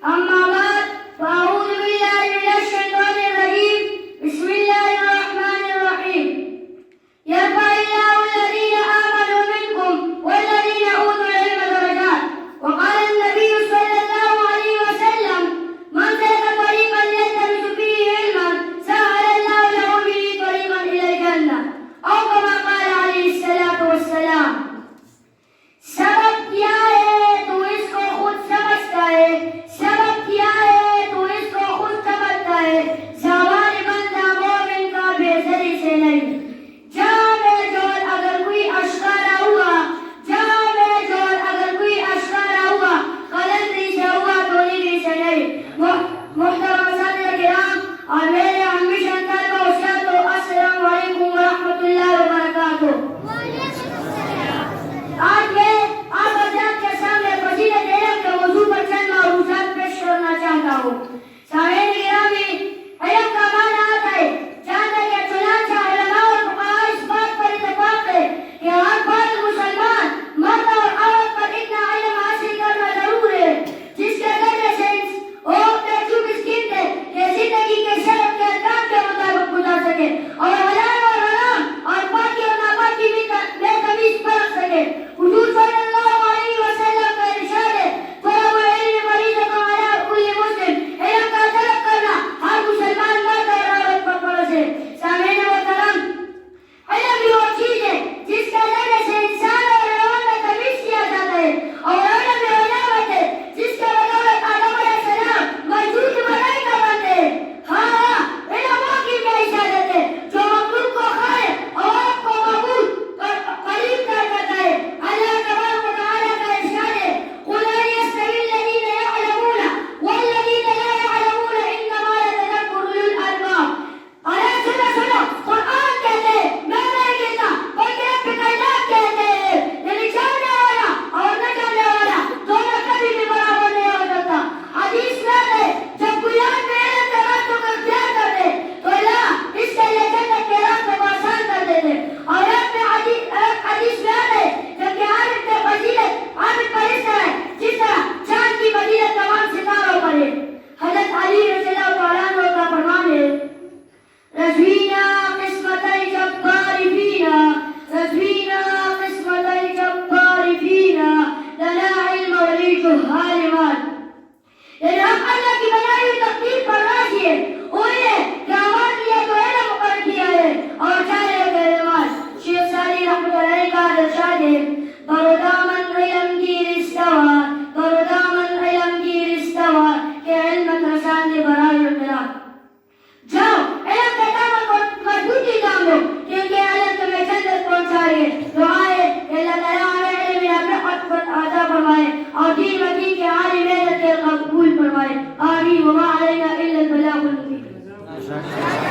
अम्मा बाद फ़अऊज़ु बिल्लाहि मिनश शैतानिर रजीम बिस्मिल्लाहिर रहमानिर रहीम यरफ़इल्लाहु अल्लज़ीना आमनू मिनकुम वल्लज़ीना ऊतुल इल्मा दरजात वक़ाल अन्नबिय्यु सल्लल्लाहु अलैहि वसल्लम मन सलका तरीक़न यल्तमिसु फ़ीही इल्मन सहलल्लाहु लहु बिही तरीक़न इलल जन्नह औ कमा क़ाल अलैहि सलातु वस्सलाम। सबक क्या है तू इसको खुद समझता है, सबक क्या है तू इसको खुद समझता है। सवाल बंदा मोमिन का बेज़री से नहीं। जहाँ में जोर अगर कोई अश्कारा हुआ, जहाँ में जोर अगर कोई अश्कारा हुआ, कलंदरी से हुआ तो निगरी से नहीं। मुहतरम साथियों किराम और मेरे हमेशा तलबा उस्तादों, अस्सलाम वालेकुम व रहमतुल्लाहि व बरकातुहू। आज मैं आप हज़रात के सामने फजीलत इल्म के मौजू पर चंद मालूमात पेश करना चाहता हूँ। सामईन गिरामी, इल्म का माना आता है जानने के। चुनांचे उलमा और फुक़हा इस बात पर इत्तफ़ाक़ है कि हर फर्द मुसलमान मर्द और औरत पर इतना इल्म हासिल करना ज़रूर है जिसके ज़रिए से वो अपने चुप स्किन थे कि जिंदगी के शर्त के अहकाम के मुताबिक गुजार सके और हलाल और हराम और पाकी और नापाकी में तमीज़ परख सके। हुज़ूर सल्लल्लाहु अलैहि वसल्लम का इरशाद है, तलबुल इल्म फरीज़तुन अला कुल्लि मुस्लिम। इल्म का तलब करना हर मुसलमान मर्द और औरत पर फर्ज़ है। सामईन मोहतरम, इल्म वो चीज़ है जिसके ज़रिए से इंसान और हैवान में तमीज़ किया जाता है और इल्म वो नेमत है जिसके बदौलत आदम अलैहिस्सलाम मौजूद मलाइका बनते हैं। हाँ, इल्म वो कीमिया इजाज़त है जो मखलूक को खालिक और आपको माबूद करीब कर देता है। अल्लाह तबारक व तआला का इरशाद है, कुल हल यस्तवी अल्लज़ीना यअलमून वल्लज़ीना ला यअलमून इन्नमा यतज़क्करु उलुल अलबाब। अरे सुनो सुनो, कुरान कहते हैं, मैं नहीं कहता बल्कि रब कायनात कहते हैं, यानी जानने वाला और न जानने वाला दोनों कभी भी बराबर नहीं हो सकता। हदीस में है, जब कोई आदमी इल्म के रास्तों को इख्तियार कर ले तो अल्लाह इसके लिए जन्नत के रास्तों को आसान कर देते। और एक हदीस में है, जबकि आलिम की फजीलत आलिम पर इस तरह है जिस तरह चांद की फजीलत तमाम सितारों पर है। हज़रत अली रज़ियल्लाहु तआला अन्हु का फरमान है, रज़वीना क़िस्मतल जब्बारि फ़ीना, रज़वीना क़िस्मतल जब्बारि फ़ीना, लना इल्म वलिजुहाल माल। यानी हम अल्लाह की बनाई हुई तकदीर पर राज़ी है और ये कि हमारे लिए तो इल्म मुक़र्रर किया है और जाने लगे माल। शेख सादी रहमतुल्लाह अलैह का इरशाद है, बरोदामन इल्म की रिश्तवा, बरोदामन इल्म की रिश्तवा के इल्म रसान ने बराए मेरा। जाओ इल्म के दामन को मजबूती थाम लो क्योंकि इल्म तुम्हें जन्नत पहुंचाएगा। दुआ है कि अल्लाह ताला हमें इल्म में रहमत अता फरमाए और दीन व दीन के आलिम इल्म के कबूल फरमाए। आमीन व मा अलैना इल्लल बलागुल मुबीन।